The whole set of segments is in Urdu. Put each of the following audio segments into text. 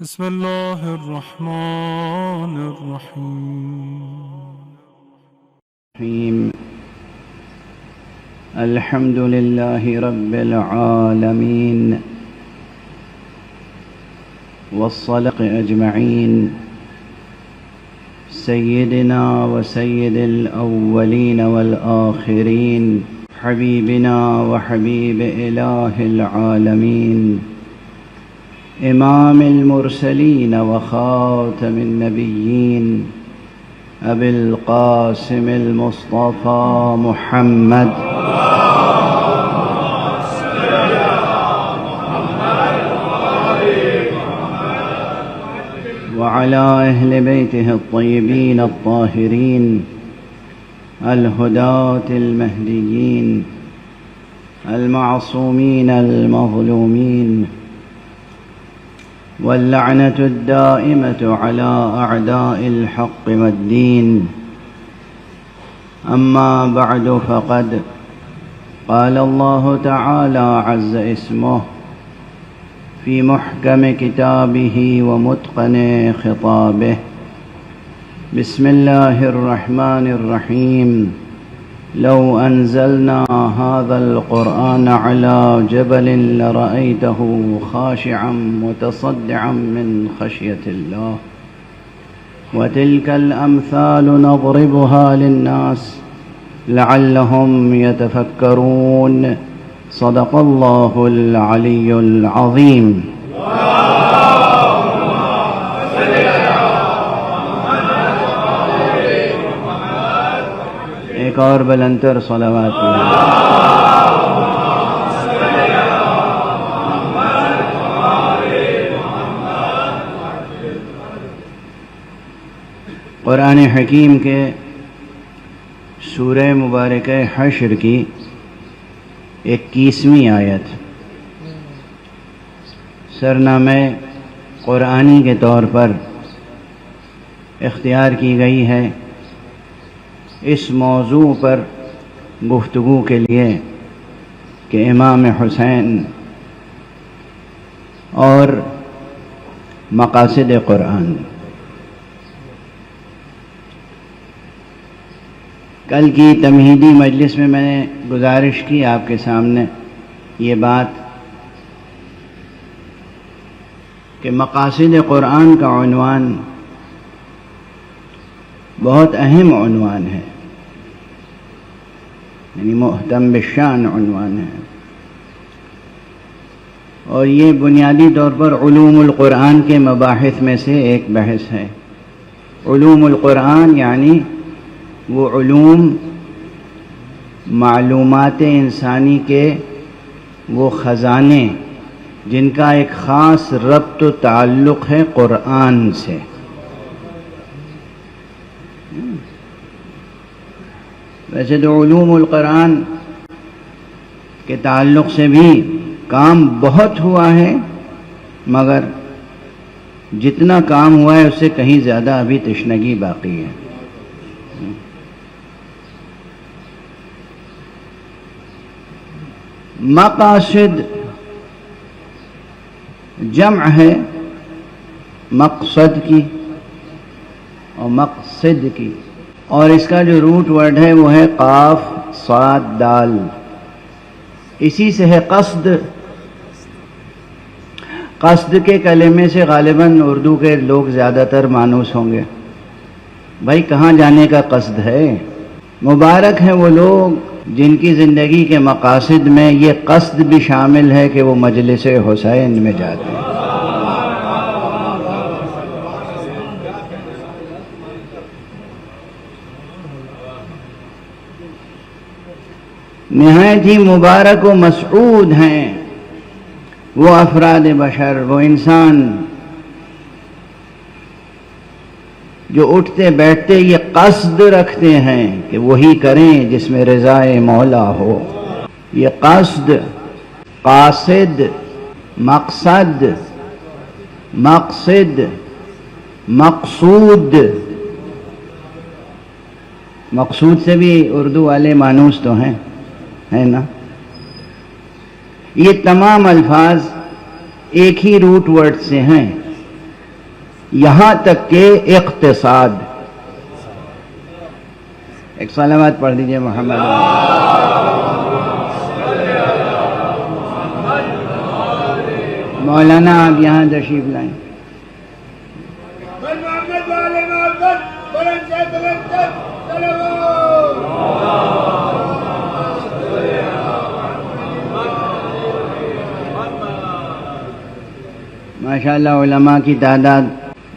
بسم الله الرحمن الرحيم. الحمد لله رب العالمين والصلاة أجمعين سيدنا وسيد الأولين والآخرين حبيبنا وحبيب إله العالمين إمام المرسلين وخاتم النبيين أبي القاسم المصطفى محمد وعلى أهل بيته الطيبين الطاهرين الهداة المهديين المعصومين المظلومين واللعنة الدائمة على أعداء الحق والدين. أما بعد، فقد قال الله تعالى عز اسمه في محكم كتابه ومتقن خطابه: بسم الله الرحمن الرحيم. لو أنزلنا هذا القرآن على جبل لرأيته خاشعا متصدعا من خشية الله. وتلك الأمثال نضربها للناس لعلهم يتفكرون. صدق الله العلي العظيم. ایک اور بلندتر صلوات قرآن حکیم کے سورہ مبارکہ حشر کی 21ویں آیت سرنامہ قرآنی کے طور پر اختیار کی گئی ہے اس موضوع پر گفتگو کے لیے کہ امام حسین اور مقاصد قرآن. کل کی تمہیدی مجلس میں نے گزارش کی آپ کے سامنے یہ بات کہ مقاصد قرآن کا عنوان بہت اہم عنوان ہے، یعنی محتم بالشان عنوان ہے، اور یہ بنیادی طور پر علوم القرآن کے مباحث میں سے ایک بحث ہے. علوم القرآن یعنی وہ علوم، معلومات انسانی کے وہ خزانے جن کا ایک خاص ربط و تعلق ہے قرآن سے. ویسے تو علوم القرآن کے تعلق سے بھی کام بہت ہوا ہے، مگر جتنا کام ہوا ہے اس سے کہیں زیادہ ابھی تشنگی باقی ہے. مقاصد جمع ہے مقصد کی اور مقصد کی، اور اس کا جو روٹ ورڈ ہے وہ ہے قاف صاد دال. اسی سے ہے قصد. قصد کے کلمے سے غالباً اردو کے لوگ زیادہ تر مانوس ہوں گے. بھائی کہاں جانے کا قصد ہے؟ مبارک ہیں وہ لوگ جن کی زندگی کے مقاصد میں یہ قصد بھی شامل ہے کہ وہ مجلس حسین میں جاتے ہیں. نہایت ہی مبارک و مسعود ہیں وہ افراد بشر، وہ انسان جو اٹھتے بیٹھتے یہ قصد رکھتے ہیں کہ وہی کریں جس میں رضائے مولا ہو. یہ قصد، قاصد، مقصد، مقصد، مقصود. مقصود سے بھی اردو والے مانوس تو ہیں، ہے نا. یہ تمام الفاظ ایک ہی روٹ ورڈ سے ہیں یہاں تک کہ اقتصاد. ایک صلوات پڑھ دیجئے محمد. مولانا آپ یہاں تشریف لائیں. ماشاءاللہ علماء کی تعداد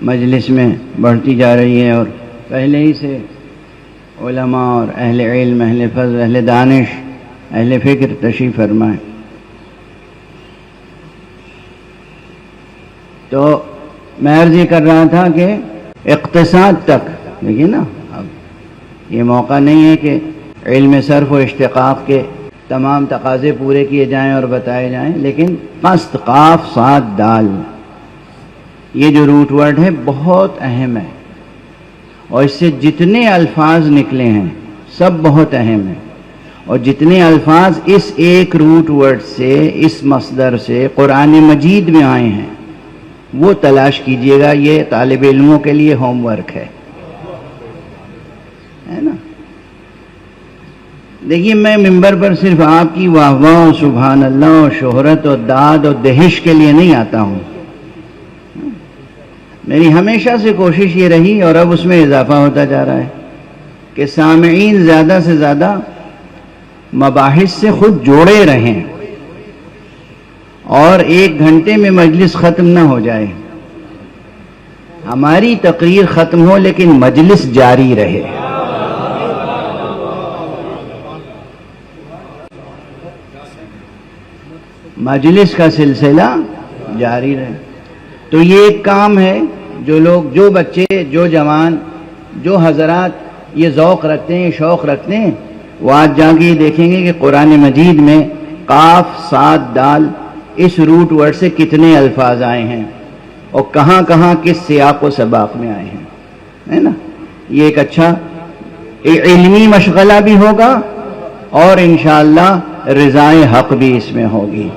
مجلس میں بڑھتی جا رہی ہے، اور پہلے ہی سے علماء اور اہل علم، اہل فضل، اہل دانش، اہل فکر تشریف فرمائیں. تو میں عرض یہ کر رہا تھا کہ اقتصاد تک دیکھیے نا، اب یہ موقع نہیں ہے کہ علم صرف و اشتقاق کے تمام تقاضے پورے کیے جائیں اور بتائے جائیں، لیکن قصد قاف صاد دال یہ جو روٹ ورڈ ہے بہت اہم ہے، اور اس سے جتنے الفاظ نکلے ہیں سب بہت اہم ہیں، اور جتنے الفاظ اس ایک روٹ ورڈ سے، اس مصدر سے قرآن مجید میں آئے ہیں وہ تلاش کیجئے گا. یہ طالب علموں کے لیے ہوم ورک ہے نا. دیکھیے میں ممبر پر صرف آپ کی واہ واہ سبحان اللہ اور شہرت اور داد اور دہش کے لیے نہیں آتا ہوں. میری ہمیشہ سے کوشش یہ رہی، اور اب اس میں اضافہ ہوتا جا رہا ہے، کہ سامعین زیادہ سے زیادہ مباحث سے خود جوڑے رہیں، اور 1 گھنٹے میں مجلس ختم نہ ہو جائے. ہماری تقریر ختم ہو لیکن مجلس جاری رہے. مجلس کا سلسلہ جاری رہے. تو یہ ایک کام ہے، جو لوگ، جو بچے، جو جوان، جو حضرات یہ ذوق رکھتے ہیں، یہ شوق رکھتے ہیں، وہ آج جا کے دیکھیں گے کہ قرآن مجید میں قاف صاد دال اس روٹ ورڈ سے کتنے الفاظ آئے ہیں، اور کہاں کہاں کس سیاق و سباق میں آئے ہیں، ہے نا. یہ ایک اچھا علمی مشغلہ بھی ہوگا، اور انشاءاللہ رضائے حق بھی اس میں ہوگی.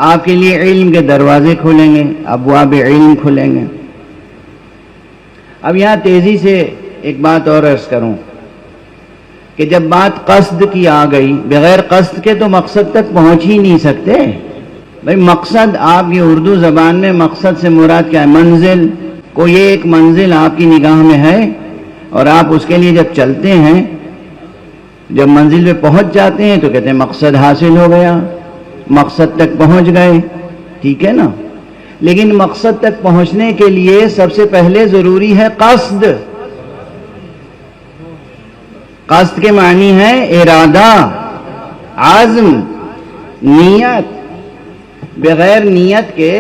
آپ کے لیے علم کے دروازے کھلیں گے، ابواب علم کھلیں گے. اب یہاں تیزی سے ایک بات اور عرض کروں کہ جب بات قصد کی آ گئی، بغیر قصد کے تو مقصد تک پہنچ ہی نہیں سکتے. بھئی مقصد آپ کی اردو زبان میں مقصد سے مراد کیا ہے؟ منزل. کوئی ایک منزل آپ کی نگاہ میں ہے، اور آپ اس کے لیے جب چلتے ہیں، جب منزل پہ پہنچ جاتے ہیں تو کہتے ہیں مقصد حاصل ہو گیا، مقصد تک پہنچ گئے. ٹھیک ہے نا. لیکن مقصد تک پہنچنے کے لیے سب سے پہلے ضروری ہے قصد. قصد کے معنی ہے ارادہ، عزم، نیت. بغیر نیت کے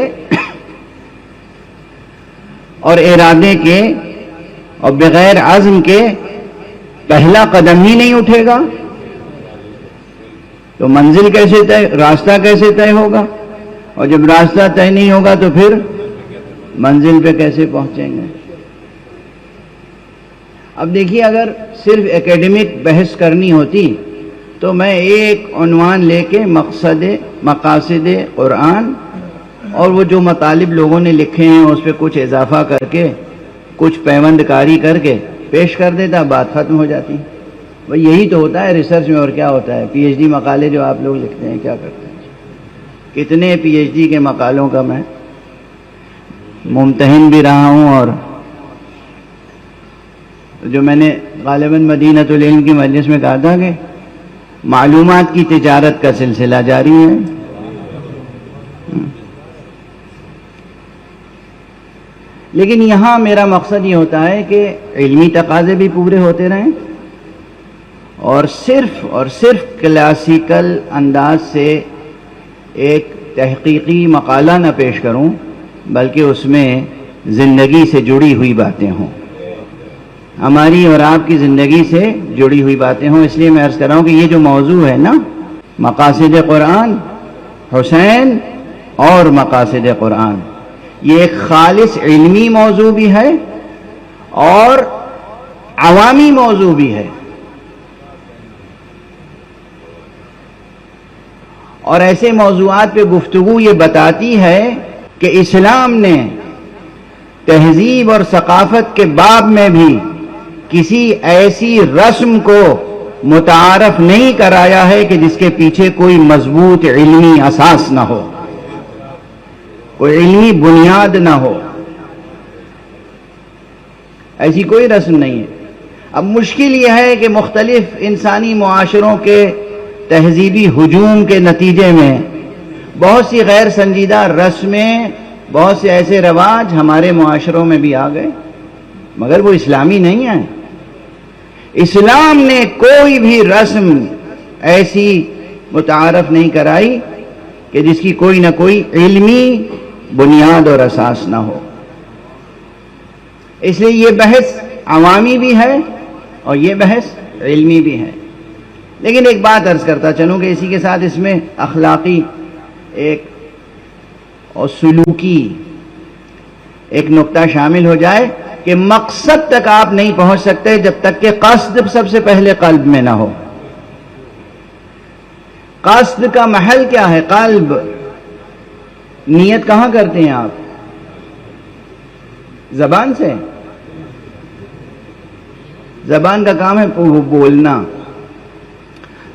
اور ارادے کے اور بغیر عزم کے پہلا قدم ہی نہیں اٹھے گا. تو منزل کیسے طے، راستہ کیسے طے ہوگا؟ اور جب راستہ طے نہیں ہوگا تو پھر منزل پہ کیسے پہنچیں گے؟ اب دیکھیے، اگر صرف ایکیڈمک بحث کرنی ہوتی تو میں ایک عنوان لے کے مقاصد قرآن اور وہ جو مطالب لوگوں نے لکھے ہیں اس پہ کچھ اضافہ کر کے، کچھ پیوند کاری کر کے پیش کر دیتا، بات ختم ہو جاتی. بھئی یہی تو ہوتا ہے ریسرچ میں. اور کیا ہوتا ہے؟ پی ایچ ڈی مقالے جو آپ لوگ لکھتے ہیں کیا کرتے ہیں؟ کتنے پی ایچ ڈی کے مقالوں کا میں ممتحن بھی رہا ہوں، اور جو میں نے غالباً مدینۃ العلم کی مجلس میں کہا تھا کہ معلومات کی تجارت کا سلسلہ جاری ہے. لیکن یہاں میرا مقصد یہ ہوتا ہے کہ علمی تقاضے بھی پورے ہوتے رہیں، اور صرف کلاسیکل انداز سے ایک تحقیقی مقالہ نہ پیش کروں، بلکہ اس میں زندگی سے جڑی ہوئی باتیں ہوں، ہماری اور آپ کی زندگی سے جڑی ہوئی باتیں ہوں. اس لیے میں عرض کر رہا ہوں کہ یہ جو موضوع ہے نا، مقاصد قرآن، حسین اور مقاصد قرآن، یہ ایک خالص علمی موضوع بھی ہے اور عوامی موضوع بھی ہے. اور ایسے موضوعات پہ گفتگو یہ بتاتی ہے کہ اسلام نے تہذیب اور ثقافت کے باب میں بھی کسی ایسی رسم کو متعارف نہیں کرایا ہے کہ جس کے پیچھے کوئی مضبوط علمی اساس نہ ہو، کوئی علمی بنیاد نہ ہو. ایسی کوئی رسم نہیں ہے. اب مشکل یہ ہے کہ مختلف انسانی معاشروں کے تہذیبی ہجوم کے نتیجے میں بہت سی غیر سنجیدہ رسمیں، بہت سے ایسے رواج ہمارے معاشروں میں بھی آ گئے، مگر وہ اسلامی نہیں ہیں. اسلام نے کوئی بھی رسم ایسی متعارف نہیں کرائی کہ جس کی کوئی نہ کوئی علمی بنیاد اور اساس نہ ہو. اس لیے یہ بحث عوامی بھی ہے اور یہ بحث علمی بھی ہے. لیکن ایک بات عرض کرتا چلوں کہ اسی کے ساتھ اس میں اخلاقی ایک اور سلوکی ایک نقطہ شامل ہو جائے کہ مقصد تک آپ نہیں پہنچ سکتے جب تک کہ قصد سب سے پہلے قلب میں نہ ہو. قصد کا محل کیا ہے؟ قلب. نیت کہاں کرتے ہیں آپ؟ زبان سے. زبان کا کام ہے بولنا،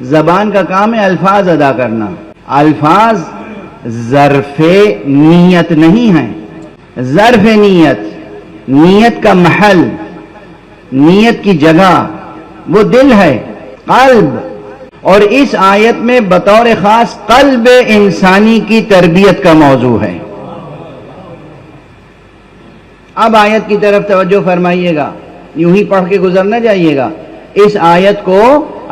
زبان کا کام ہے الفاظ ادا کرنا. الفاظ ظرف نیت نہیں ہیں. ظرف نیت، نیت کا محل، نیت کی جگہ وہ دل ہے، قلب. اور اس آیت میں بطور خاص قلب انسانی کی تربیت کا موضوع ہے. اب آیت کی طرف توجہ فرمائیے گا، یوں ہی پڑھ کے گزر نہ جائیے گا. اس آیت کو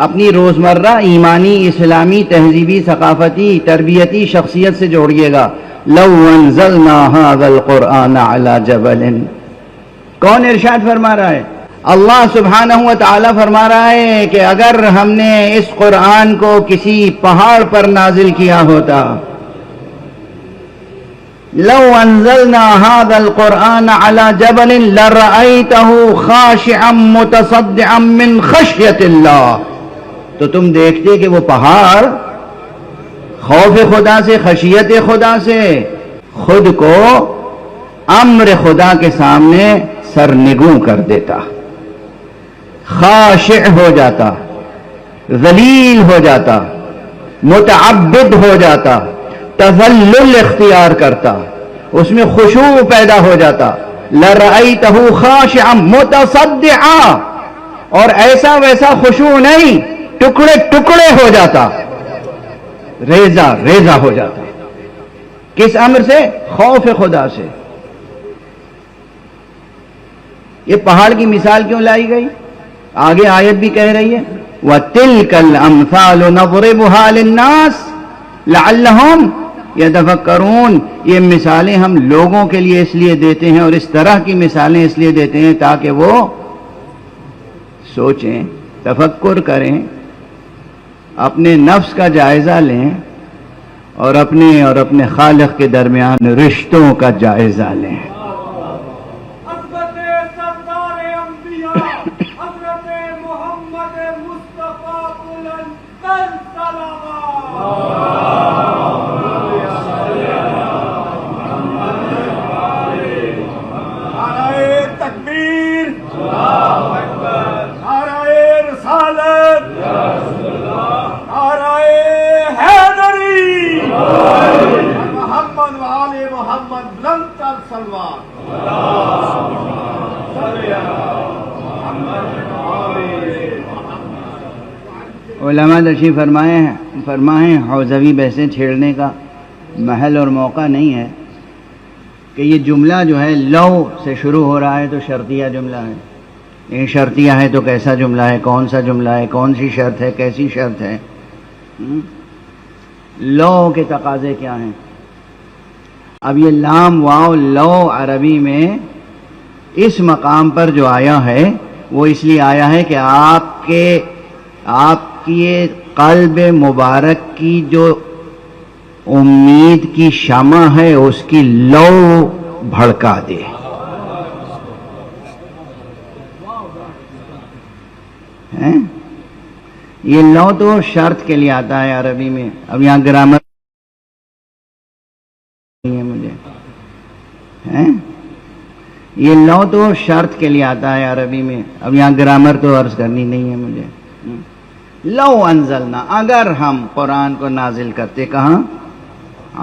اپنی روزمرہ ایمانی، اسلامی، تہذیبی، ثقافتی، تربیتی شخصیت سے جوڑیے گا. لو انزلنا هذا القرآن على جبل. کون ارشاد فرما رہا ہے؟ اللہ سبحانہ و تعالی فرما رہا ہے کہ اگر ہم نے اس قرآن کو کسی پہاڑ پر نازل کیا ہوتا، لو انزلنا هذا القرآن على جبل لرأيته خاشعا متصدعا من خشية الله. تو تم دیکھتے کہ وہ پہاڑ خوف خدا سے، خشیت خدا سے خود کو امر خدا کے سامنے سرنگوں کر دیتا، خاشع ہو جاتا، ذلیل ہو جاتا، متعبد ہو جاتا، تذلل اختیار کرتا، اس میں خشوع پیدا ہو جاتا. لرأیتہ خاشعا متصدعا، اور ایسا ویسا خشوع نہیں، ٹکڑے ٹکڑے ہو جاتا، ریزہ ریزہ ہو جاتا. کس امر سے؟ خوف خدا سے. یہ پہاڑ کی مثال کیوں لائی گئی؟ آگے آیت بھی کہہ رہی ہے وَتِلْكَ الْأَمْثَالُ نَضْرِبُهَا لِلنَّاسِ لَعَلَّهُمْ يَتَفَكَّرُونَ. یہ مثالیں ہم لوگوں کے لیے اس لیے دیتے ہیں، اور اس طرح کی مثالیں اس لیے دیتے ہیں تاکہ وہ سوچیں، تفکر کریں، اپنے نفس کا جائزہ لیں، اور اپنے خالق کے درمیان رشتوں کا جائزہ لیں. علماء تشریف فرمائیں حوزوی بحثیں چھیڑنے کا محل اور موقع نہیں ہے کہ یہ جملہ جو ہے لو سے شروع ہو رہا ہے تو شرطیہ جملہ ہے. یہ شرطیہ ہے تو کیسا جملہ ہے؟ کون سا جملہ ہے؟ کون سی شرط ہے؟ کیسی شرط ہے؟ لو کے تقاضے کیا ہیں؟ اب یہ لام واو لو عربی میں اس مقام پر جو آیا ہے وہ اس لیے آیا ہے کہ آپ کی قلب مبارک کی جو امید کی شمع ہے اس کی لو بھڑکا دے. یہ لو تو شرط کے لیے آتا ہے عربی میں. اب یہاں گرامر نہیں ہے مجھے. یہ لو تو شرط کے لیے آتا ہے عربی میں. اب یہاں گرامر تو عرض کرنی نہیں ہے مجھے. لو انزلنا، اگر ہم قرآن کو نازل کرتے، کہاں؟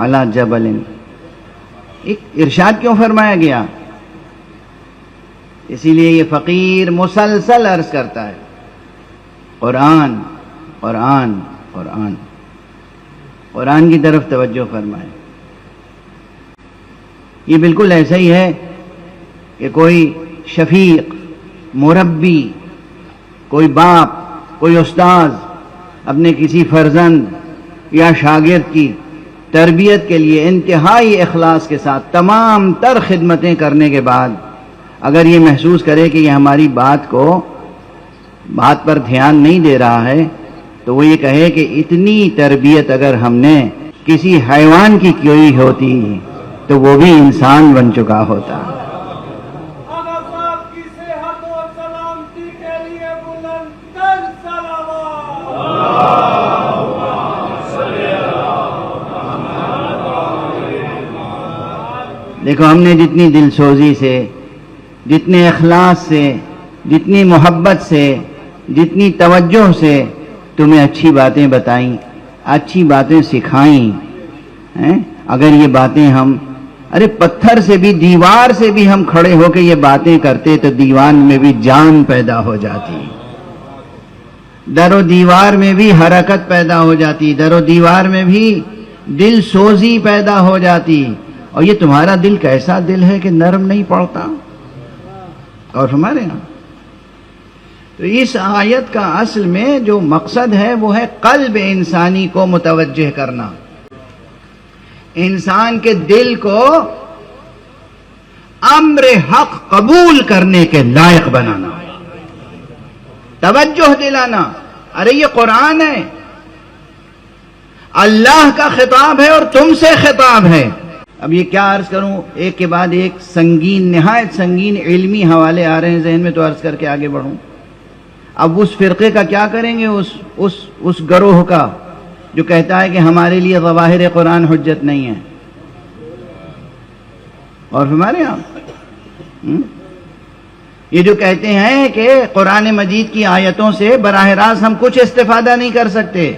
علی جبل. ایک ارشاد کیوں فرمایا گیا؟ اسی لیے یہ فقیر مسلسل عرض کرتا ہے قرآن قرآن قرآن. قرآن کی طرف توجہ فرمائے. یہ بالکل ایسا ہی ہے کہ کوئی شفیق، مربی، کوئی باپ، کوئی استاذ اپنے کسی فرزند یا شاگرد کی تربیت کے لیے انتہائی اخلاص کے ساتھ تمام تر خدمتیں کرنے کے بعد اگر یہ محسوس کرے کہ یہ ہماری بات پر دھیان نہیں دے رہا ہے، تو وہ یہ کہے کہ اتنی تربیت اگر ہم نے کسی حیوان کی کی ہوتی تو وہ بھی انسان بن چکا ہوتا. دیکھو ہم نے جتنی دل سوزی سے، جتنے اخلاص سے، جتنی محبت سے، جتنی توجہ سے تمہیں اچھی باتیں بتائیں، اچھی باتیں سکھائیں. اگر یہ باتیں ہم پتھر سے بھی، دیوار سے بھی ہم کھڑے ہو کے یہ باتیں کرتے تو دیوان میں بھی جان پیدا ہو جاتی، در و دیوار میں بھی حرکت پیدا ہو جاتی، در و دیوار میں بھی دل سوزی پیدا ہو جاتی. اور یہ تمہارا دل کیسا دل ہے کہ نرم نہیں پڑتا؟ اور ہمارے یہاں تو اس آیت کا اصل میں جو مقصد ہے وہ ہے قلب انسانی کو متوجہ کرنا، انسان کے دل کو امر حق قبول کرنے کے لائق بنانا، توجہ دلانا. ارے یہ قرآن ہے، اللہ کا خطاب ہے اور تم سے خطاب ہے. اب یہ کیا عرض کروں، ایک کے بعد ایک سنگین، نہایت سنگین علمی حوالے آ رہے ہیں ذہن میں، تو عرض کر کے آگے بڑھوں. اب اس فرقے کا کیا کریں گے، اس گروہ کا جو کہتا ہے کہ ہمارے لیے ظواہر قرآن حجت نہیں ہے. اور ہمارے یہاں یہ جو کہتے ہیں کہ قرآن مجید کی آیتوں سے براہ راست ہم کچھ استفادہ نہیں کر سکتے.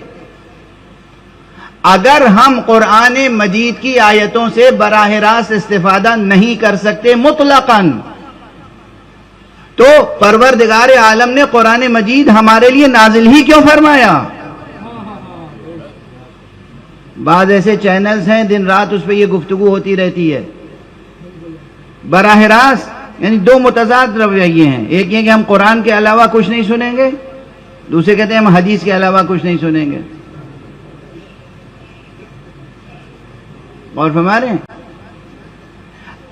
اگر ہم قرآن مجید کی آیتوں سے براہ راست استفادہ نہیں کر سکتے مطلقاً، تو پروردگار عالم نے قرآن مجید ہمارے لیے نازل ہی کیوں فرمایا؟ بعض ایسے چینلز ہیں دن رات اس پہ یہ گفتگو ہوتی رہتی ہے براہ راست، یعنی دو متضاد رویے ہیں. ایک یہ کہ ہم قرآن کے علاوہ کچھ نہیں سنیں گے، دوسرے کہتے ہیں ہم حدیث کے علاوہ کچھ نہیں سنیں گے. اور ہمارے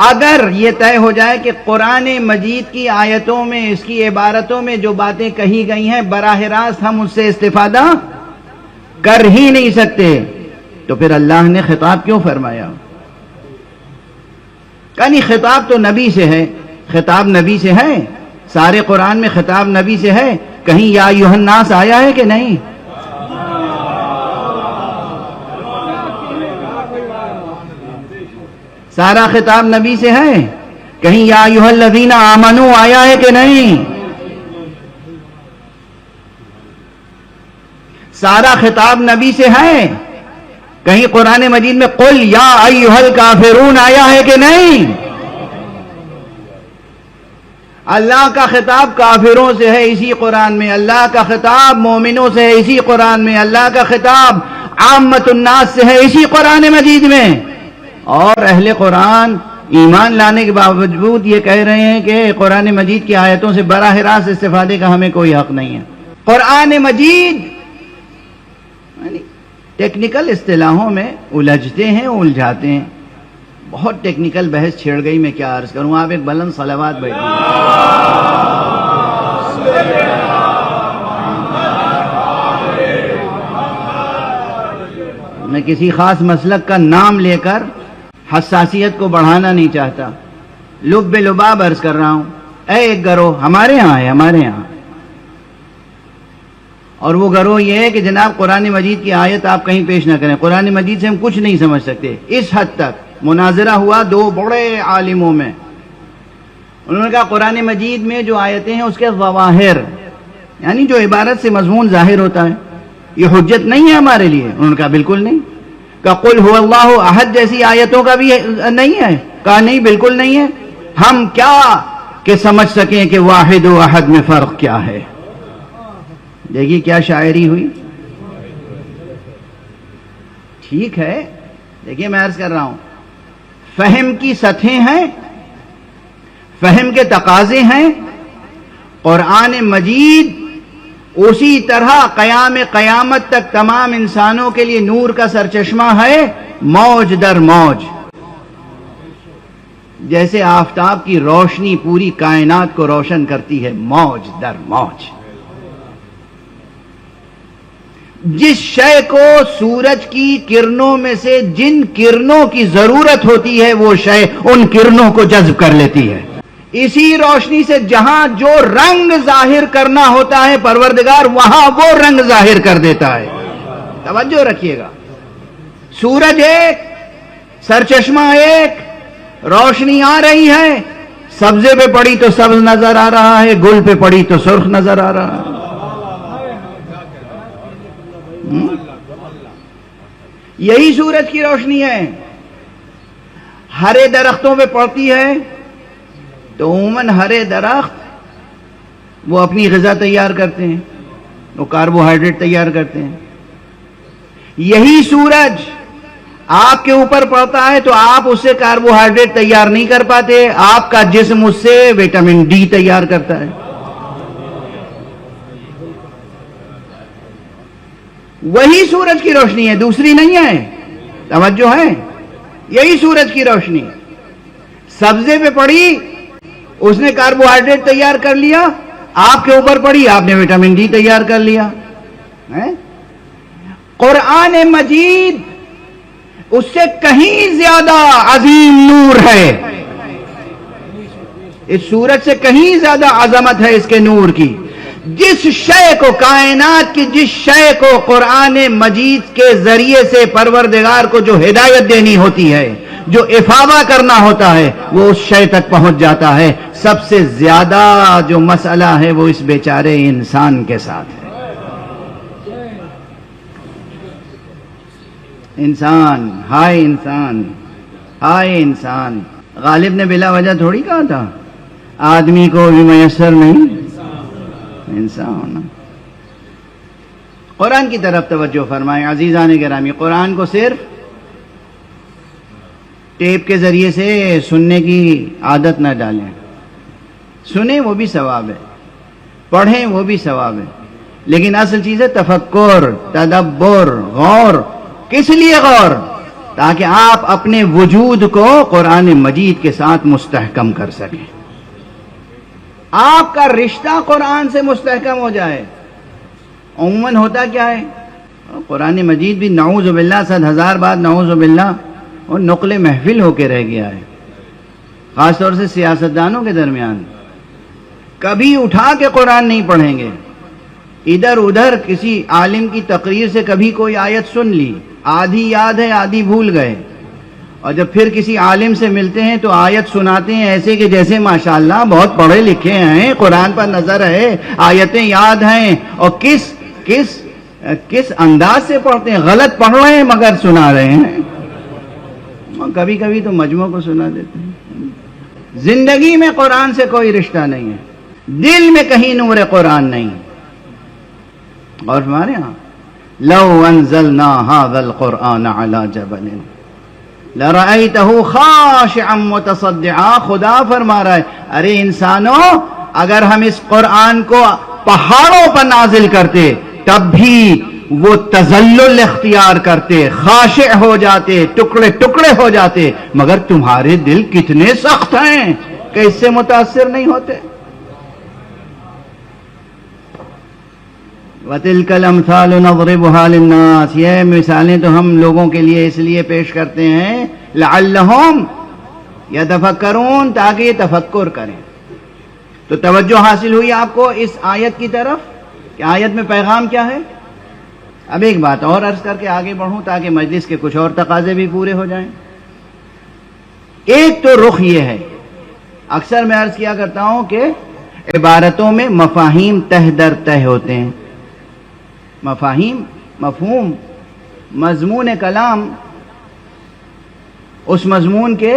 اگر یہ طے ہو جائے کہ قرآن مجید کی آیتوں میں، اس کی عبارتوں میں جو باتیں کہی گئی ہیں براہ راست ہم اس سے استفادہ کر ہی نہیں سکتے، تو پھر اللہ نے خطاب کیوں فرمایا؟ یعنی خطاب تو نبی سے ہے، خطاب نبی سے ہے، سارے قرآن میں خطاب نبی سے ہے. کہیں یا ایھا الناس آیا ہے کہ نہیں؟ سارا خطاب نبی سے ہے. کہیں یا ایھا الذین آمنوا آیا ہے کہ نہیں؟ سارا خطاب نبی سے ہے. کہیں قرآن مجید میں قل یا ایھا الکافرون آیا ہے کہ نہیں؟ اللہ کا خطاب کافروں سے ہے اسی قرآن میں، اللہ کا خطاب مومنوں سے ہے اسی قرآن میں، اللہ کا خطاب عامت الناس سے ہے اسی قرآن مجید میں. اور اہل قرآن ایمان لانے کے باوجود یہ کہہ رہے ہیں کہ قرآن مجید کی آیتوں سے براہ راست استفادے کا ہمیں کوئی حق نہیں ہے. قرآن مجید ٹیکنیکل اصطلاحوں میں الجھتے ہیں، الجھاتے ہیں. بہت ٹیکنیکل بحث چھیڑ گئی، میں کیا عرض کروں. آپ ایک بلند صلوات بیٹھیں. میں کسی خاص مسلک کا نام لے کر حساسیت کو بڑھانا نہیں چاہتا، لب لباب عرض کر رہا ہوں. ایک گروہ ہمارے ہاں ہے، ہمارے یہاں، اور وہ گروہ یہ ہے کہ جناب قرآن مجید کی آیت آپ کہیں پیش نہ کریں، قرآن مجید سے ہم کچھ نہیں سمجھ سکتے. اس حد تک مناظرہ ہوا دو بڑے عالموں میں، انہوں نے کہا قرآن مجید میں جو آیتیں ہیں اس کے ظواہر یعنی جو عبارت سے مضمون ظاہر ہوتا ہے یہ حجت نہیں ہے ہمارے لیے. انہوں نے کہا بالکل نہیں. کہا قل هو اللہ احد جیسی آیتوں کا بھی نہیں ہے. کہا نہیں بالکل نہیں ہے. ہم کیا کہ سمجھ سکیں کہ واحد و احد میں فرق کیا ہے. دیکھیے کیا شاعری ہوئی. ٹھیک ہے دیکھیے میں عرض کر رہا ہوں فہم کی سطحیں ہیں, فہم کے تقاضے ہیں. قرآن مجید اسی طرح قیام قیامت تک تمام انسانوں کے لیے نور کا سرچشمہ ہے, موج در موج. جیسے آفتاب کی روشنی پوری کائنات کو روشن کرتی ہے, موج در موج. جس شے کو سورج کی کرنوں میں سے جن کرنوں کی ضرورت ہوتی ہے وہ شے ان کرنوں کو جذب کر لیتی ہے. اسی روشنی سے جہاں جو رنگ ظاہر کرنا ہوتا ہے پروردگار وہاں وہ رنگ ظاہر کر دیتا ہے. توجہ رکھیے گا. سورج ایک, سرچشمہ ایک, روشنی آ رہی ہے, سبزے پہ پڑی تو سبز نظر آ رہا ہے, گل پہ پڑی تو سرخ نظر آ رہا ہے. یہی سورج کی روشنی ہے. ہرے درختوں پہ پڑتی ہے تو عموماً ہرے درخت وہ اپنی غذا تیار کرتے ہیں, وہ کاربوہائیڈریٹ تیار کرتے ہیں. یہی سورج آپ کے اوپر پڑتا ہے تو آپ اس سے کاربوہائیڈریٹ تیار نہیں کر پاتے, آپ کا جسم اس سے وٹامن ڈی تیار کرتا ہے. وہی سورج کی روشنی ہے, دوسری نہیں ہے. توجہ ہے, یہی سورج کی روشنی. سبزے پہ پڑی اس نے کاربوہائیڈریٹ تیار کر لیا, آپ کے اوپر پڑی آپ نے وٹامن ڈی تیار کر لیا. قرآن مجید اس سے کہیں زیادہ عظیم نور ہے, اس سورج سے کہیں زیادہ عظمت ہے اس کے نور کی. جس شے کو کائنات کی جس شے کو قرآن مجید کے ذریعے سے پروردگار کو جو ہدایت دینی ہوتی ہے, جو افاضہ کرنا ہوتا ہے, وہ اس شے تک پہنچ جاتا ہے. سب سے زیادہ جو مسئلہ ہے وہ اس بیچارے انسان کے ساتھ ہے. انسان, ہائے انسان, ہائے انسان. غالب نے بلا وجہ تھوڑی کہا تھا آدمی کو بھی میسر نہیں انسان. قرآن کی طرف توجہ فرمائیں عزیزان گرامی. قرآن کو صرف ٹیپ کے ذریعے سے سننے کی عادت نہ ڈالیں. سنیں وہ بھی ثواب ہے, پڑھیں وہ بھی ثواب ہے, لیکن اصل چیز ہے تفکر, تدبر, غور. کس لیے غور؟ تاکہ آپ اپنے وجود کو قرآن مجید کے ساتھ مستحکم کر سکیں, آپ کا رشتہ قرآن سے مستحکم ہو جائے. عموماً ہوتا کیا ہے, قرآن مجید بھی نعوذ باللہ 100,000 بار نعوذ باللہ اور نقل محفل ہو کے رہ گیا ہے, خاص طور سے سیاستدانوں کے درمیان. کبھی اٹھا کے قرآن نہیں پڑھیں گے, ادھر ادھر کسی عالم کی تقریر سے کبھی کوئی آیت سن لی, آدھی یاد ہے آدھی بھول گئے, اور جب پھر کسی عالم سے ملتے ہیں تو آیت سناتے ہیں ایسے کہ جیسے ماشاءاللہ بہت پڑھے لکھے ہیں, قرآن پر نظر ہے, آیتیں یاد ہیں, اور کس انداز سے پڑھتے ہیں. غلط پڑھ رہے ہیں مگر سنا رہے ہیں. کبھی کبھی تو مجموع کو سنا دیتے ہیں. زندگی میں قرآن سے کوئی رشتہ نہیں ہے, دل میں کہیں نور قرآن نہیں. اور ہمارے ہاں لو انزلنا هذا القرآن على جبل لرأيته خاشعا متصدعا. خدا فرما رہا ہے ارے انسانوں اگر ہم اس قرآن کو پہاڑوں پر نازل کرتے تب بھی وہ تذلل اختیار کرتے, خاشع ہو جاتے, ٹکڑے ٹکڑے ہو جاتے, مگر تمہارے دل کتنے سخت ہیں کہ اس سے متاثر نہیں ہوتے. وَتِلْكَ الْأَمْثَالُ نَضْرِبُهَا لِلنَّاسِ. یہ مثالیں تو ہم لوگوں کے لیے اس لیے پیش کرتے ہیں لَعَلَّهُمْ يَتَفَكَّرُونَ, تاکہ یہ تفکر کریں. تو توجہ حاصل ہوئی آپ کو اس آیت کی طرف کہ آیت میں پیغام کیا ہے. اب ایک بات اور عرض کر کے آگے بڑھوں تاکہ مجلس کے کچھ اور تقاضے بھی پورے ہو جائیں. ایک تو رخ یہ ہے اکثر میں عرض کیا کرتا ہوں کہ عبارتوں میں مفاہیم تہ در تہ ہوتے ہیں. مفاہیم، مفہوم، مضمون کلام، اس مضمون کے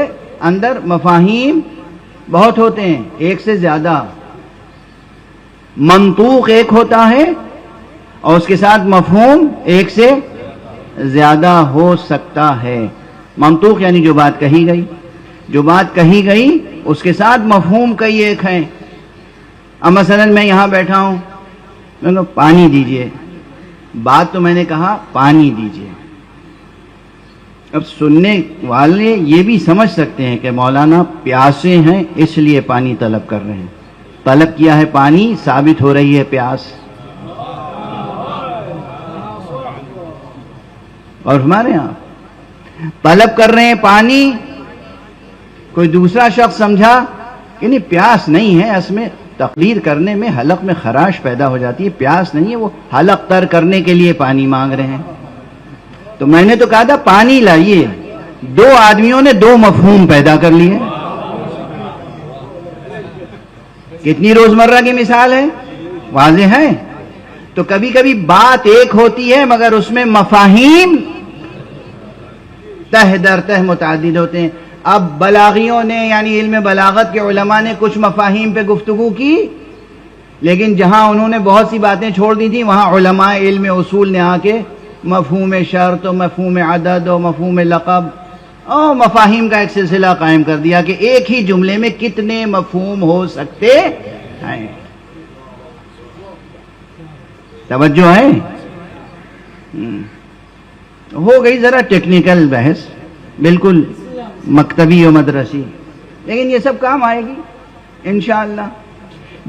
اندر مفاہیم بہت ہوتے ہیں، ایک سے زیادہ. منطوق ایک ہوتا ہے اور اس کے ساتھ مفہوم ایک سے زیادہ ہو سکتا ہے. منطوق یعنی جو بات کہی گئی، جو بات کہی گئی اس کے ساتھ مفہوم کئی ایک ہیں. اب مثلا میں یہاں بیٹھا ہوں، میں کہوں پانی دیجئے، بات تو میں نے کہا پانی دیجئے. اب سننے والے یہ بھی سمجھ سکتے ہیں کہ مولانا پیاسے ہیں اس لیے پانی طلب کر رہے ہیں. طلب کیا ہے پانی، ثابت ہو رہی ہے پیاس. اور ہمارے یہاں طلب کر رہے ہیں پانی، کوئی دوسرا شخص سمجھا کہ نہیں پیاس نہیں ہے، اس میں تقریر کرنے میں حلق میں خراش پیدا ہو جاتی ہے، پیاس نہیں ہے، وہ حلق تر کرنے کے لیے پانی مانگ رہے ہیں. تو میں نے تو کہا تھا پانی لائیے. دو آدمیوں نے دو مفہوم پیدا کر لیے. کتنی روزمرہ کی مثال ہے، واضح ہے. تو کبھی کبھی بات ایک ہوتی ہے مگر اس میں مفاہیم تہ در تہ متعدد ہوتے ہیں. اب بلاغیوں نے یعنی علم بلاغت کے علماء نے کچھ مفاہیم پہ گفتگو کی، لیکن جہاں انہوں نے بہت سی باتیں چھوڑ دی تھیں وہاں علماء علم اصول نے آ کے مفہوم شرط و مفہوم عدد و مفہوم لقب اور مفاہیم کا ایک سلسلہ قائم کر دیا کہ ایک ہی جملے میں کتنے مفہوم ہو سکتے ہیں. توجہ ہے؟ ہو گئی ذرا ٹیکنیکل بحث، بالکل مکتبی و مدرسی، لیکن یہ سب کام آئے گی انشاءاللہ.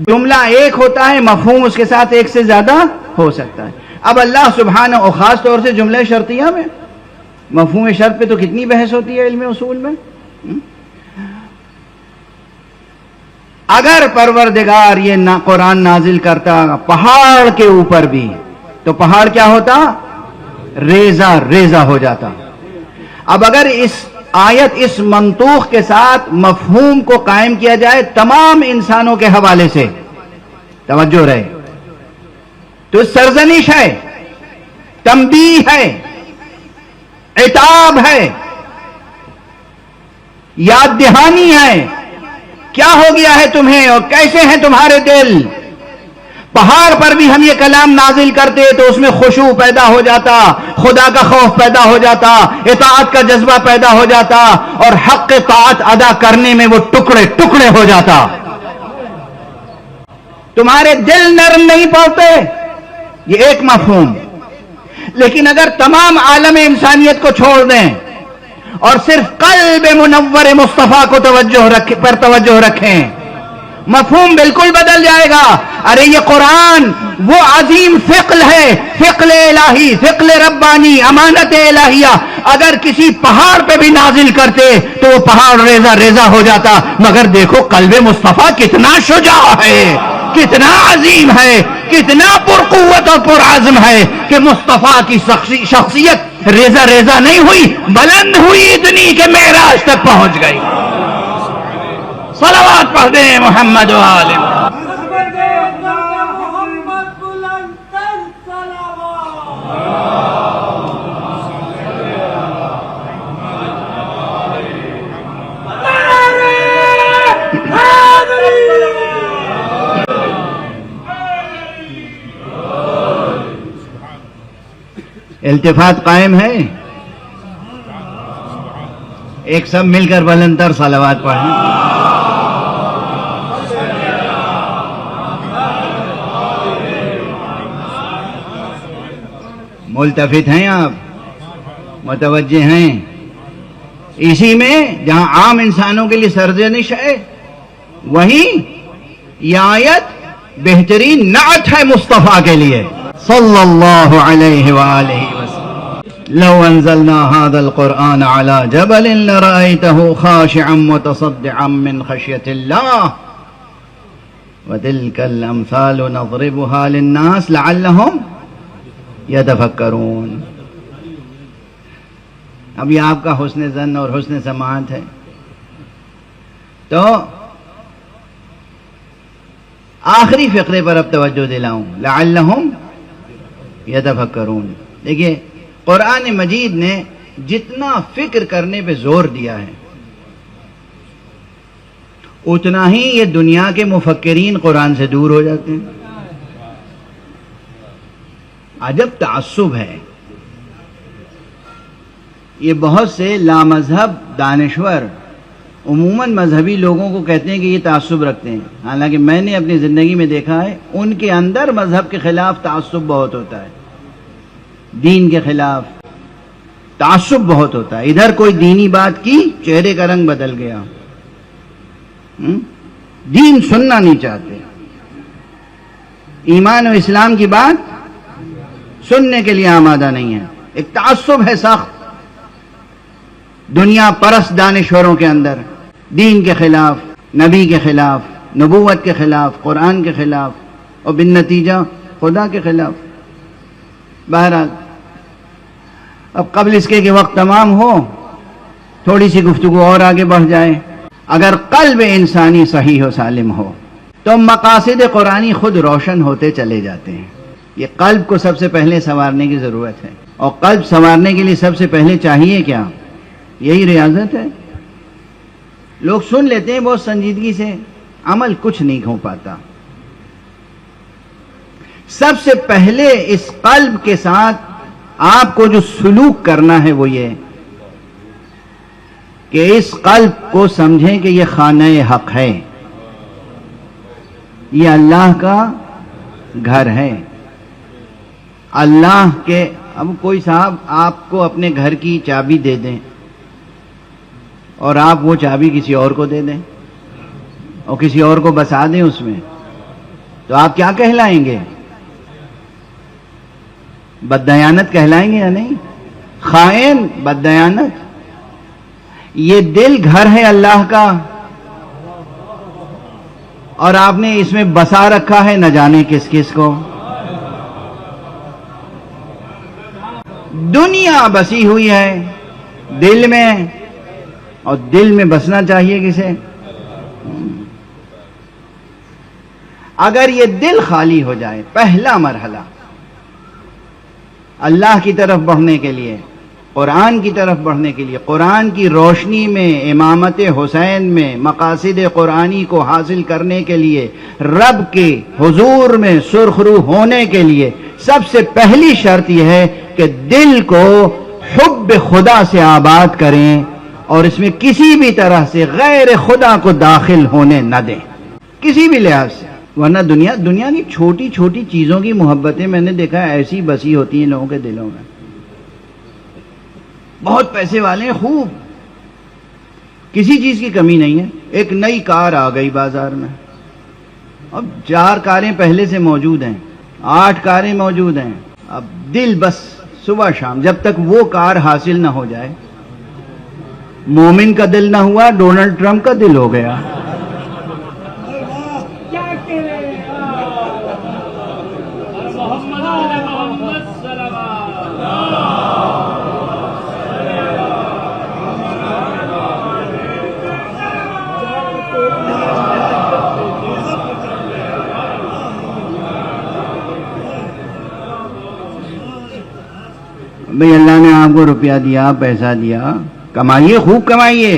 جملہ ایک ہوتا ہے، مفہوم اس کے ساتھ ایک سے زیادہ ہو سکتا ہے. اب اللہ سبحانہ اور خاص طور سے جملہ شرطیہ میں مفہوم شرط پہ تو کتنی بحث ہوتی ہے علم اصول میں. اگر پروردگار یہ قرآن نازل کرتا پہاڑ کے اوپر بھی تو پہاڑ کیا ہوتا؟ ریزہ ریزہ ہو جاتا. اب اگر اس آیت اس منطوق کے ساتھ مفہوم کو قائم کیا جائے تمام انسانوں کے حوالے سے، توجہ رہے، تو سرزنش ہے، تنبیہ ہے، عتاب ہے، یاد دہانی ہے. کیا ہو گیا ہے تمہیں اور کیسے ہیں تمہارے دل؟ پہاڑ پر بھی ہم یہ کلام نازل کرتے تو اس میں خشوع پیدا ہو جاتا، خدا کا خوف پیدا ہو جاتا، اطاعت کا جذبہ پیدا ہو جاتا اور حق طاعت ادا کرنے میں وہ ٹکڑے ٹکڑے ہو جاتا. تمہارے دل نرم نہیں پڑتے، یہ ایک مفہوم. لیکن اگر تمام عالم انسانیت کو چھوڑ دیں اور صرف قلب منور مصطفیٰ کو توجہ رکھیں، مفہوم بالکل بدل جائے گا. ارے یہ قرآن وہ عظیم فقل ہے، فقل الہی، فقل ربانی، امانت الہیہ. اگر کسی پہاڑ پہ بھی نازل کرتے تو وہ پہاڑ ریزہ ریزہ ہو جاتا. مگر دیکھو قلب مصطفیٰ کتنا شجاع ہے، کتنا عظیم ہے، کتنا پرقوت اور پرعزم ہے کہ مصطفیٰ کی شخصیت ریزہ ریزہ نہیں ہوئی، بلند ہوئی اتنی کہ معراج تک پہنچ گئی. صلوات پڑھ دیں محمد و آل التفات قائم ہے. ایک سب مل کر بلندر صلوات پڑھیں. ملتفت ہیں آپ، متوجہ ہیں. اسی میں جہاں عام انسانوں کے لیے سرزنش ہے، وہی یہ آیت بہترین نعت ہے مصطفیٰ کے لیے صلی اللہ علیہ وآلہ وسلم. لو انزلنا هذا القرآن على جبل لرأيته خاشعا متصدعا من خشية الله وتلك الأمثال نضربها للناس لعلهم يتفکرون. اب یہ آپ کا حسن ظن اور حسن سماعت ہے. تو آخری فقرے پر اب توجہ دلاؤں، لعلہم یتفکرون۔ دیکھیے قرآن مجید نے جتنا فکر کرنے پہ زور دیا ہے اتنا ہی یہ دنیا کے مفکرین قرآن سے دور ہو جاتے ہیں۔ عجب تعصب ہے۔ یہ بہت سے لامذہب دانشور عموماً مذہبی لوگوں کو کہتے ہیں کہ یہ تعصب رکھتے ہیں، حالانکہ میں نے اپنی زندگی میں دیکھا ہے ان کے اندر مذہب کے خلاف تعصب بہت ہوتا ہے، دین کے خلاف تعصب بہت ہوتا ہے۔ ادھر کوئی دینی بات کی، چہرے کا رنگ بدل گیا، دین سننا نہیں چاہتے، ایمان و اسلام کی بات سننے کے لیے آمادہ نہیں ہے۔ ایک تعصب ہے سخت دنیا پرست دانشوروں کے اندر، دین کے خلاف، نبی کے خلاف، نبوت کے خلاف، قرآن کے خلاف، اور بالنتیجہ خدا کے خلاف۔ بہرحال اب قبل اس کے کہ وقت تمام ہو تھوڑی سی گفتگو اور آگے بڑھ جائے۔ اگر قلب انسانی صحیح و سالم ہو تو مقاصد قرآنی خود روشن ہوتے چلے جاتے ہیں۔ یہ قلب کو سب سے پہلے سنوارنے کی ضرورت ہے، اور قلب سنوارنے کے لیے سب سے پہلے چاہیے کیا؟ یہی ریاضت ہے۔ لوگ سن لیتے ہیں بہت سنجیدگی سے، عمل کچھ نہیں ہو پاتا۔ سب سے پہلے اس قلب کے ساتھ آپ کو جو سلوک کرنا ہے وہ یہ کہ اس قلب کو سمجھیں کہ یہ خانہ حق ہے، یہ اللہ کا گھر ہے۔ اللہ کے اب کوئی صاحب آپ کو اپنے گھر کی چابی دے دیں اور آپ وہ چابی کسی اور کو دے دیں اور کسی اور کو بسا دیں اس میں، تو آپ کیا کہلائیں گے؟ بددیانت کہلائیں گے یا نہیں؟ خائن، بددیانت۔ یہ دل گھر ہے اللہ کا اور آپ نے اس میں بسا رکھا ہے نہ جانے کس کس کو۔ دنیا بسی ہوئی ہے دل میں، اور دل میں بسنا چاہیے کسے؟ اگر یہ دل خالی ہو جائے، پہلا مرحلہ اللہ کی طرف بڑھنے کے لیے، قرآن کی طرف بڑھنے کے لیے، قرآن کی روشنی میں، امامت حسین میں، مقاصد قرآنی کو حاصل کرنے کے لیے، رب کے حضور میں سرخ رو ہونے کے لیے، سب سے پہلی شرط یہ ہے کہ دل کو حب خدا سے آباد کریں اور اس میں کسی بھی طرح سے غیر خدا کو داخل ہونے نہ دیں، کسی بھی لحاظ سے۔ ورنہ دنیا کی چھوٹی چھوٹی چیزوں کی محبتیں میں نے دیکھا ایسی بسی ہوتی ہیں لوگوں کے دلوں میں۔ بہت پیسے والے ہیں، خوب، کسی چیز کی کمی نہیں ہے، ایک نئی کار آ گئی بازار میں، اب 4 کاریں پہلے سے موجود ہیں، 8 کاریں موجود ہیں، اب دل بس صبح شام جب تک وہ کار حاصل نہ ہو جائے، مومن کا دل نہ ہوا ڈونلڈ ٹرمپ کا دل ہو گیا۔ بھئی اللہ نے آپ کو روپیہ دیا، پیسہ دیا، کمائیے، خوب کمائیے،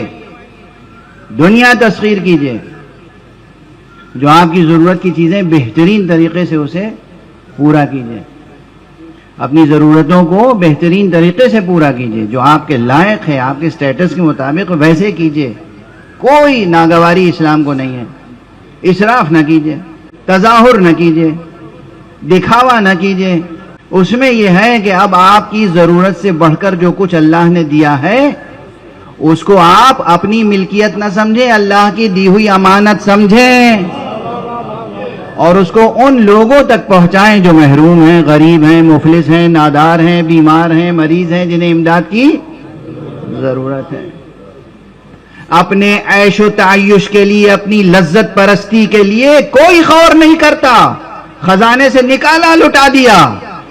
دنیا تسخیر کیجئے، جو آپ کی ضرورت کی چیزیں بہترین طریقے سے اسے پورا کیجئے، اپنی ضرورتوں کو بہترین طریقے سے پورا کیجئے، جو آپ کے لائق ہے، آپ کے سٹیٹس کے مطابق ویسے کیجئے، کوئی ناگواری اسلام کو نہیں ہے۔ اسراف نہ کیجئے، تظاہر نہ کیجئے، دکھاوا نہ کیجئے۔ اس میں یہ ہے کہ اب آپ کی ضرورت سے بڑھ کر جو کچھ اللہ نے دیا ہے اس کو آپ اپنی ملکیت نہ سمجھیں، اللہ کی دی ہوئی امانت سمجھیں، اور اس کو ان لوگوں تک پہنچائیں جو محروم ہیں، غریب ہیں، مفلس ہیں، نادار ہیں، بیمار ہیں، مریض ہیں، جنہیں امداد کی ضرورت ہے۔ اپنے عیش و تعیش کے لیے، اپنی لذت پرستی کے لیے کوئی غور نہیں کرتا، خزانے سے نکالا لٹا دیا۔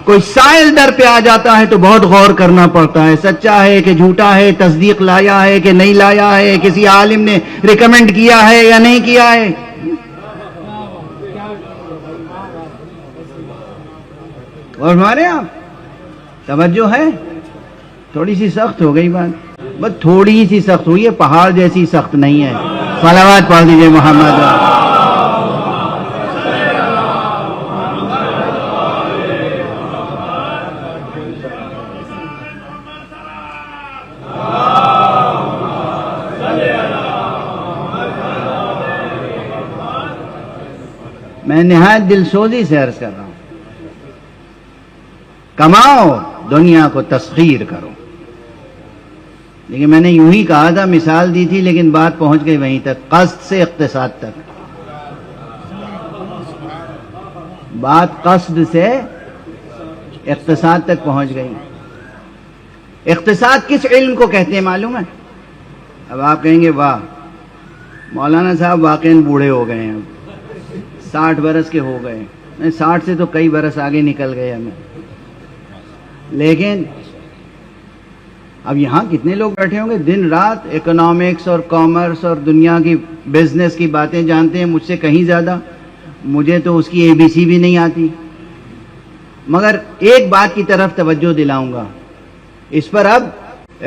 کوئی سائل در پہ آ جاتا ہے تو بہت غور کرنا پڑتا ہے، سچا ہے کہ جھوٹا ہے، تصدیق لایا ہے کہ نہیں لایا ہے، کسی عالم نے ریکمینڈ کیا ہے یا نہیں کیا ہے۔ اور ہمارے آپ توجہ ہے؟ تھوڑی سی سخت ہو گئی بات، بس تھوڑی سی سخت ہوئی ہے، پہاڑ جیسی سخت نہیں ہے. صلوات پڑھ دیجئے محمد. میں نہایت دل سوزی سے عرض کر رہا ہوں، کماؤ، دنیا کو تسخیر کرو. لیکن میں نے یوں ہی کہا تھا، مثال دی تھی، لیکن بات پہنچ گئی وہیں تک، قصد سے اقتصاد تک. بات قصد سے اقتصاد تک پہنچ گئی. اقتصاد کس علم کو کہتے ہیں معلوم ہے؟ اب آپ کہیں گے واہ مولانا صاحب واقعی بوڑھے ہو گئے ہیں، 60 برس کے ہو گئے. 60 سے تو کئی برس آگے نکل گئے ہمیں. لیکن اب یہاں کتنے لوگ بیٹھے ہوں گے دن رات اکنامکس اور کامرس اور دنیا کی بزنس کی باتیں جانتے ہیں مجھ سے کہیں زیادہ. مجھے تو اس کی ABC بھی نہیں آتی. مگر ایک بات کی طرف توجہ دلاؤں گا، اس پر اب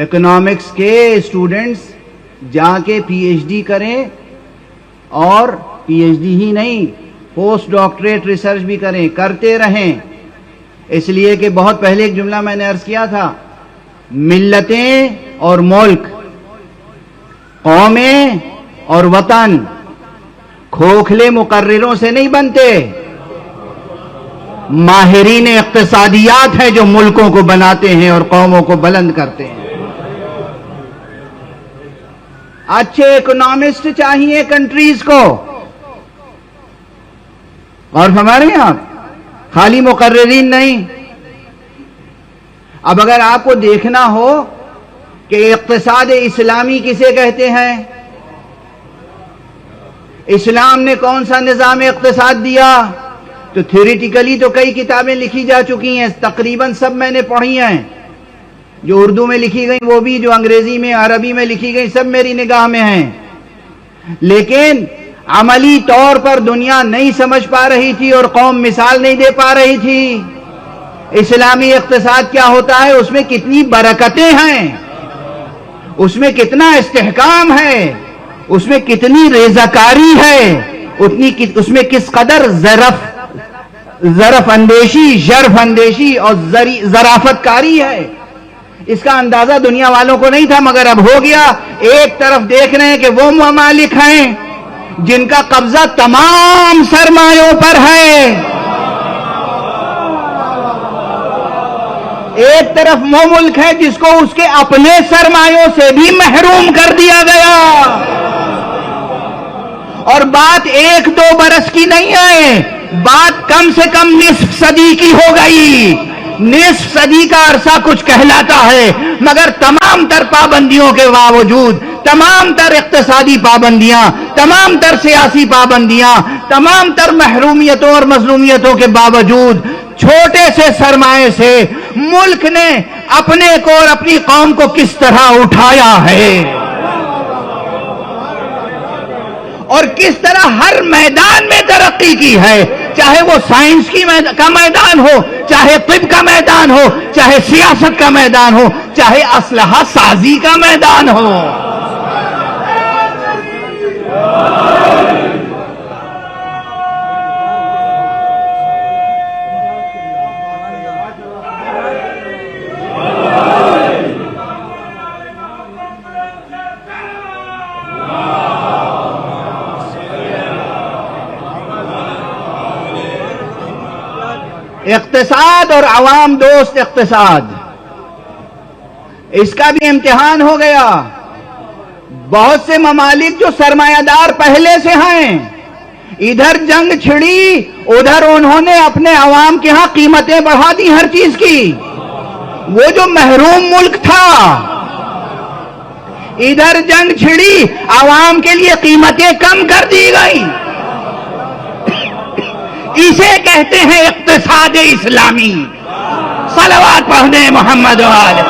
اکنامکس کے اسٹوڈنٹس جا کے PhD کریں، اور PhD ہی نہیں، پوسٹ ڈاکٹریٹ ریسرچ بھی کریں، کرتے رہیں. اس لیے کہ بہت پہلے ایک جملہ میں نے عرض کیا تھا، ملتیں اور ملک، قومیں اور وطن کھوکھلے مقرروں سے نہیں بنتے، ماہرین اقتصادیات ہیں جو ملکوں کو بناتے ہیں اور قوموں کو بلند کرتے ہیں. اچھے اکنامسٹ چاہیے کنٹریز کو، اور ہمارے یہاں خالی مقررین نہیں. اب اگر آپ کو دیکھنا ہو کہ اقتصاد اسلامی کسے کہتے ہیں، اسلام نے کون سا نظام اقتصاد دیا، تو تھیوریٹیکلی تو کئی کتابیں لکھی جا چکی ہیں، تقریباً سب میں نے پڑھی ہیں، جو اردو میں لکھی گئی وہ بھی، جو انگریزی میں عربی میں لکھی گئی سب میری نگاہ میں ہیں. لیکن عملی طور پر دنیا نہیں سمجھ پا رہی تھی اور قوم مثال نہیں دے پا رہی تھی. اسلامی اقتصاد کیا ہوتا ہے، اس میں کتنی برکتیں ہیں، اس میں کتنا استحکام ہے، اس میں کتنی رضاکاری ہے، اس میں کس قدر ظرف اندیشی، شرف اندیشی اور ظرافت کاری ہے. اس کا اندازہ دنیا والوں کو نہیں تھا، مگر اب ہو گیا. ایک طرف دیکھ رہے ہیں کہ وہ ممالک ہیں جن کا قبضہ تمام سرمایوں پر ہے، ایک طرف وہ ملک ہے جس کو اس کے اپنے سرمایوں سے بھی محروم کر دیا گیا. اور بات 1-2 برس کی نہیں ہے، بات کم سے کم نصف صدی کی ہو گئی. نصف صدی کا عرصہ کچھ کہلاتا ہے، مگر تمام تر پابندیوں کے باوجود، تمام تر اقتصادی پابندیاں، تمام تر سیاسی پابندیاں، تمام تر محرومیتوں اور مظلومیتوں کے باوجود، چھوٹے سے سرمایے سے ملک نے اپنے کو اور اپنی قوم کو کس طرح اٹھایا ہے، اور کس طرح ہر میدان میں ترقی کی ہے، چاہے وہ سائنس کا میدان ہو، چاہے طب کا میدان ہو، چاہے سیاست کا میدان ہو، چاہے اسلحہ سازی کا میدان ہو. اقتصاد اور عوام دوست اقتصاد، اس کا بھی امتحان ہو گیا. بہت سے ممالک جو سرمایہ دار پہلے سے ہیں، ادھر جنگ چھڑی، ادھر انہوں نے اپنے عوام کے ہاں قیمتیں بڑھا دی ہر چیز کی. وہ جو محروم ملک تھا، ادھر جنگ چھڑی، عوام کے لیے قیمتیں کم کر دی گئی. اسے کہتے ہیں اقتصاد اسلامی. صلوات پڑھنے محمد والے.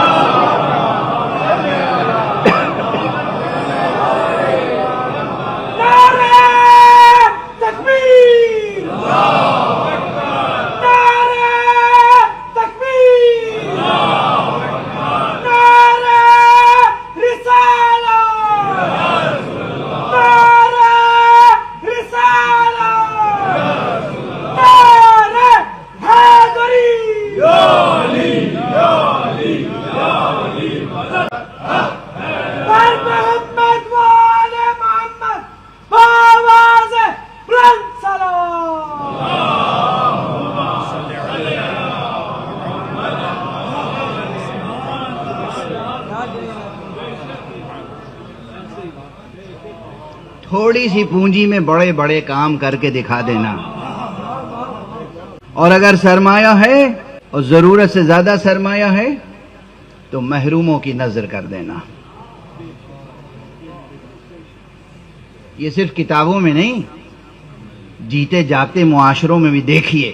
تھوڑی سی پونجی میں بڑے بڑے کام کر کے دکھا دینا، اور اگر سرمایہ ہے اور ضرورت سے زیادہ سرمایہ ہے تو محروموں کی نظر کر دینا۔ یہ صرف کتابوں میں نہیں، جیتے جاگتے معاشروں میں بھی دیکھیے۔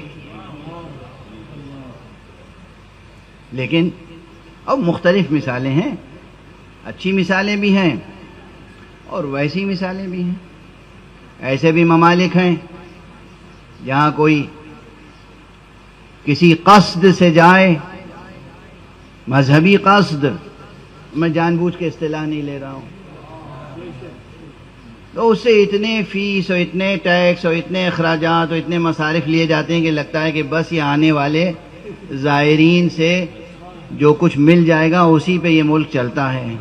لیکن اب مختلف مثالیں ہیں، اچھی مثالیں بھی ہیں اور ویسی مثالیں بھی ہیں۔ ایسے بھی ممالک ہیں جہاں کوئی کسی قصد سے جائے، مذہبی قصد، میں جان بوجھ کے اصطلاح نہیں لے رہا ہوں، تو اس سے اتنے فیس اور اتنے ٹیکس اور اتنے اخراجات اور اتنے مصارف لیے جاتے ہیں کہ لگتا ہے کہ بس یہ آنے والے زائرین سے جو کچھ مل جائے گا اسی پہ یہ ملک چلتا ہے۔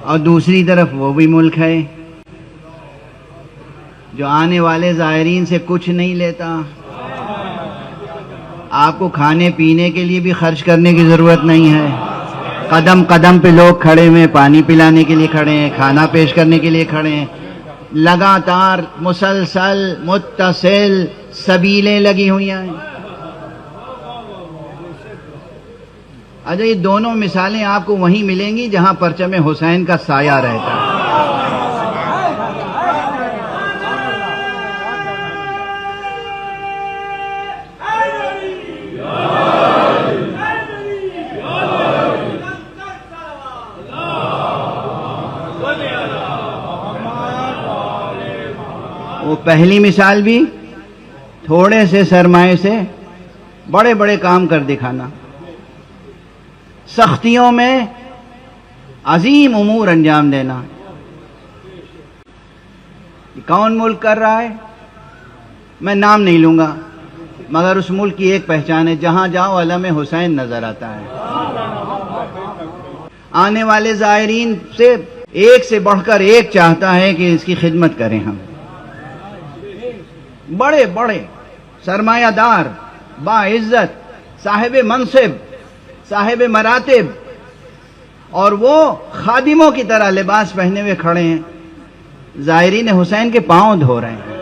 اور دوسری طرف وہ بھی ملک ہے جو آنے والے زائرین سے کچھ نہیں لیتا، آپ کو کھانے پینے کے لیے بھی خرچ کرنے کی ضرورت نہیں ہے، قدم قدم پہ لوگ کھڑے ہوئے، پانی پلانے کے لیے کھڑے ہیں، کھانا پیش کرنے کے لیے کھڑے ہیں، لگاتار مسلسل متصل سبیلیں لگی ہوئی ہیں۔ اچھا، یہ دونوں مثالیں آپ کو وہیں ملیں گی جہاں پرچم حسین کا سایہ رہتا ہے۔ وہ پہلی مثال بھی تھوڑے سے سرمایے سے بڑے بڑے کام کر دکھانا، سختیوں میں عظیم امور انجام دینا۔ کون ملک کر رہا ہے؟ میں نام نہیں لوں گا، مگر اس ملک کی ایک پہچان ہے، جہاں جاؤ علم حسین نظر آتا ہے۔ آنے والے زائرین سے ایک سے بڑھ کر ایک چاہتا ہے کہ اس کی خدمت کریں ہم۔ بڑے بڑے سرمایہ دار، باعزت، صاحب منصب، صاحب مراتب، اور وہ خادموں کی طرح لباس پہنے ہوئے کھڑے ہیں، زائرین حسین کے پاؤں دھو رہے ہیں۔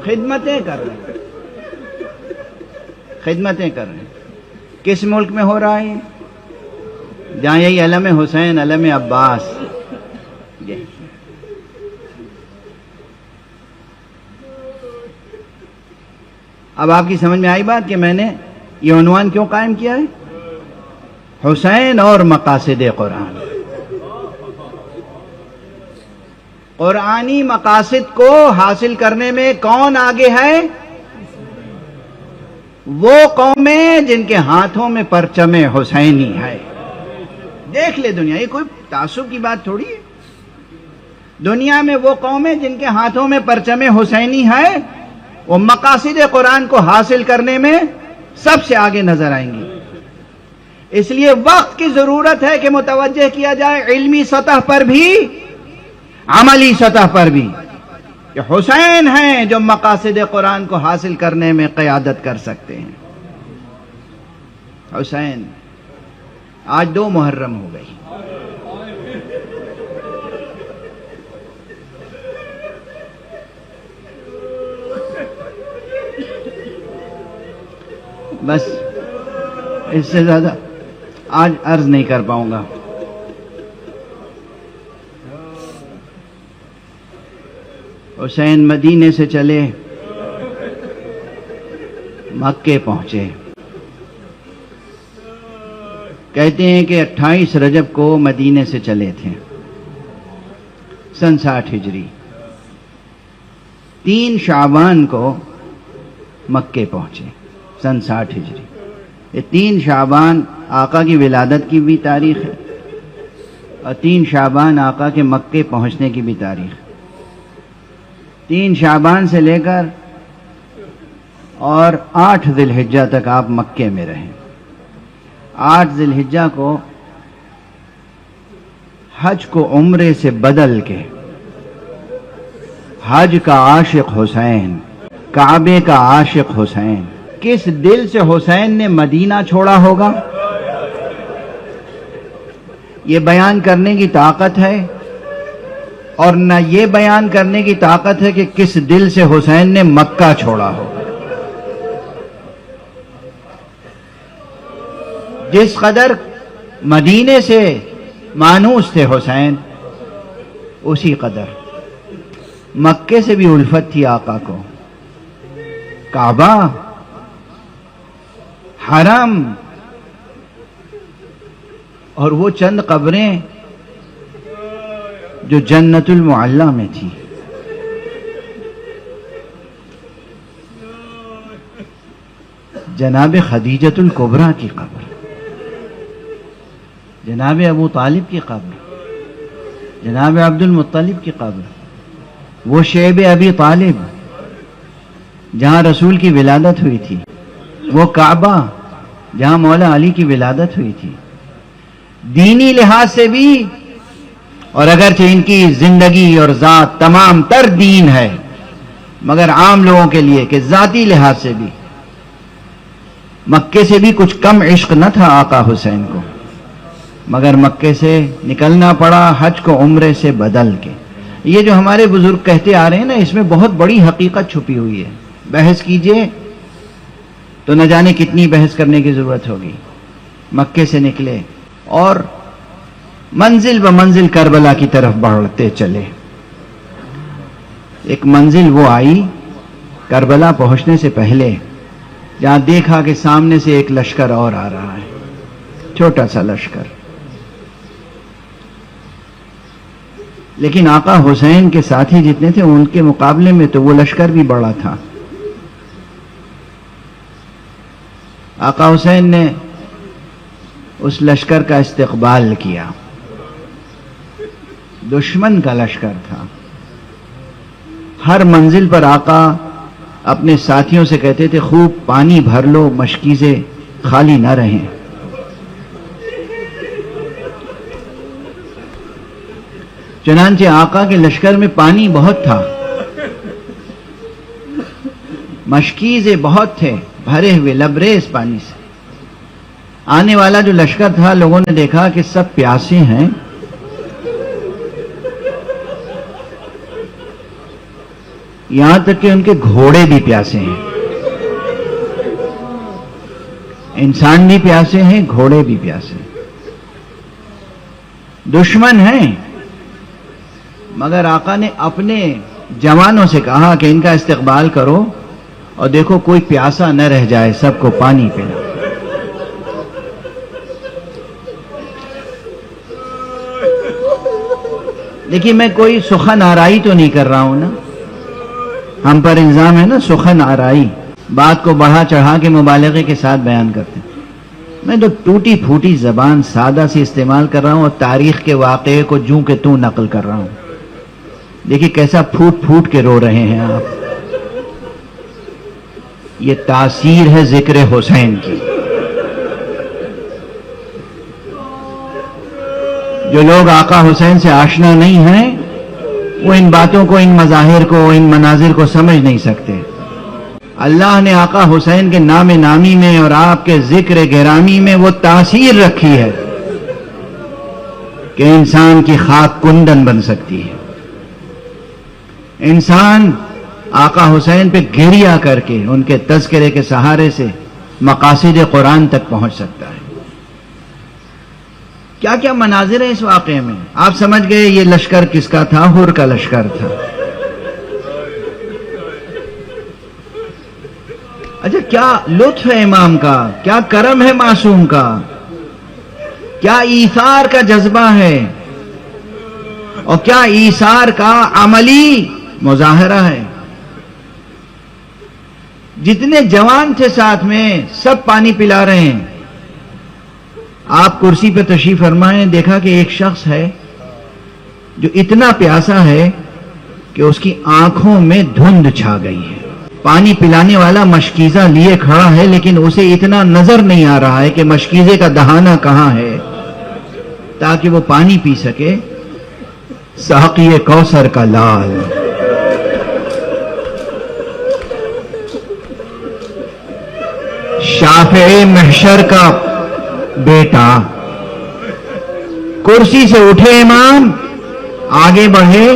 خدمتیں کر رہے ہیں، خدمتیں کر رہے ہیں۔ کس ملک میں ہو رہا ہے؟ جہاں یہی علم حسین، علم عباس، اب آپ کی سمجھ میں آئی بات کہ میں نے یہ عنوان کیوں قائم کیا ہے؟ حسین اور مقاصد قرآن۔ قرآنی مقاصد کو حاصل کرنے میں کون آگے ہے؟ وہ قومیں جن کے ہاتھوں میں پرچم حسینی ہے۔ دیکھ لے دنیا، یہ کوئی تعصب کی بات تھوڑی ہے۔ دنیا میں وہ قومیں جن کے ہاتھوں میں پرچم حسینی ہے، وہ مقاصد قرآن کو حاصل کرنے میں سب سے آگے نظر آئیں گی۔ اس لیے وقت کی ضرورت ہے کہ متوجہ کیا جائے، علمی سطح پر بھی، عملی سطح پر بھی، کہ حسین ہیں جو مقاصد قرآن کو حاصل کرنے میں قیادت کر سکتے ہیں۔ حسین، آج 2 محرم ہو گئی۔ بس اس سے زیادہ آج عرض نہیں کر پاؤں گا۔ حسین مدینے سے چلے، مکے پہنچے۔ کہتے ہیں کہ 28 رجب کو مدینے سے چلے تھے، سن 60 ہجری۔ 3 شعبان کو مکے پہنچے، سن 60 ہجری۔ یہ 3 شعبان آقا کی ولادت کی بھی تاریخ ہے، اور 3 شعبان آقا کے مکے پہنچنے کی بھی تاریخ ہے۔ 3 شعبان سے لے کر اور 8 ذی الحجہ تک آپ مکے میں رہیں۔ 8 ذی الحجہ کو حج کو عمرے سے بدل کے حج کا عاشق حسین، کعبے کا عاشق حسین، کس دل سے حسین نے مدینہ چھوڑا ہوگا؟ یہ بیان کرنے کی طاقت ہے، اور نہ یہ بیان کرنے کی طاقت ہے کہ کس دل سے حسین نے مکہ چھوڑا ہوگا۔ جس قدر مدینے سے مانوس تھے حسین، اسی قدر مکے سے بھی الفت تھی آقا کو۔ کعبہ، حرم، اور وہ چند قبریں جو جنت المعلی میں تھی۔ جناب خدیجۃ الکبریٰ کی قبر، جناب ابو طالب کی قبر، جناب عبد المطلب کی قبر، وہ شیب ابی طالب جہاں رسول کی ولادت ہوئی تھی، وہ کعبہ جہاں مولا علی کی ولادت ہوئی تھی۔ دینی لحاظ سے بھی، اور اگرچہ ان کی زندگی اور ذات تمام تر دین ہے، مگر عام لوگوں کے لیے کہ ذاتی لحاظ سے بھی مکے سے بھی کچھ کم عشق نہ تھا آقا حسین کو، مگر مکے سے نکلنا پڑا حج کو عمرے سے بدل کے۔ یہ جو ہمارے بزرگ کہتے آ رہے ہیں نا، اس میں بہت بڑی حقیقت چھپی ہوئی ہے۔ بحث کیجئے تو نہ جانے کتنی بحث کرنے کی ضرورت ہوگی۔ مکے سے نکلے اور منزل بمنزل کربلا کی طرف بڑھتے چلے۔ ایک منزل وہ آئی کربلا پہنچنے سے پہلے جہاں دیکھا کہ سامنے سے ایک لشکر اور آ رہا ہے، چھوٹا سا لشکر، لیکن آقا حسین کے ساتھی جتنے تھے ان کے مقابلے میں تو وہ لشکر بھی بڑا تھا۔ آقا حسین نے اس لشکر کا استقبال کیا۔ دشمن کا لشکر تھا۔ ہر منزل پر آقا اپنے ساتھیوں سے کہتے تھے خوب پانی بھر لو، مشکیزیں خالی نہ رہیں۔ چنانچہ آقا کے لشکر میں پانی بہت تھا، مشکیزیں بہت تھے، بھرے ہوئے لبریز پانی سے۔ آنے والا جو لشکر تھا، لوگوں نے دیکھا کہ سب پیاسے ہیں، یہاں تک کہ ان کے گھوڑے بھی پیاسے ہیں، انسان بھی پیاسے ہیں، گھوڑے بھی پیاسے ہیں۔ دشمن ہیں، مگر آقا نے اپنے جوانوں سے کہا کہ ان کا استقبال کرو اور دیکھو کوئی پیاسا نہ رہ جائے، سب کو پانی پلاؤ۔ دیکھیے میں کوئی سخن آرائی تو نہیں کر رہا ہوں نا، ہم پر الزام ہے نا سخن آرائی، بات کو بڑھا چڑھا کے مبالغے کے ساتھ بیان کرتے ہیں۔ میں تو ٹوٹی پھوٹی زبان سادہ سی استعمال کر رہا ہوں اور تاریخ کے واقعے کو جوں کہ توں نقل کر رہا ہوں۔ دیکھیے کیسا پھوٹ پھوٹ کے رو رہے ہیں آپ۔ یہ تاثیر ہے ذکر حسین کی۔ جو لوگ آقا حسین سے آشنا نہیں ہیں وہ ان باتوں کو، ان مظاہر کو، ان مناظر کو سمجھ نہیں سکتے۔ اللہ نے آقا حسین کے نام نامی میں اور آپ کے ذکر گرامی میں وہ تاثیر رکھی ہے کہ انسان کی خاک کندن بن سکتی ہے۔ انسان آقا حسین پہ گریہ کر کے ان کے تذکرے کے سہارے سے مقاصد قرآن تک پہنچ سکتا ہے۔ کیا کیا مناظر ہیں اس واقعے میں، آپ سمجھ گئے یہ لشکر کس کا تھا؟ حر کا لشکر تھا۔ اچھا کیا لطف ہے امام کا، کیا کرم ہے معصوم کا، کیا ایثار کا جذبہ ہے، اور کیا ایثار کا عملی مظاہرہ ہے۔ جتنے جوان تھے ساتھ میں سب پانی پلا رہے ہیں۔ آپ کرسی پہ تشریف فرمائیں، دیکھا کہ ایک شخص ہے جو اتنا پیاسا ہے کہ اس کی آنکھوں میں دھند چھا گئی ہے۔ پانی پلانے والا مشکیزہ لیے کھڑا ہے، لیکن اسے اتنا نظر نہیں آ رہا ہے کہ مشکیزے کا دہانہ کہاں ہے تاکہ وہ پانی پی سکے۔ ساقی کوثر کا لال رافع محشر کا بیٹا کرسی سے اٹھے، امام آگے بڑھے،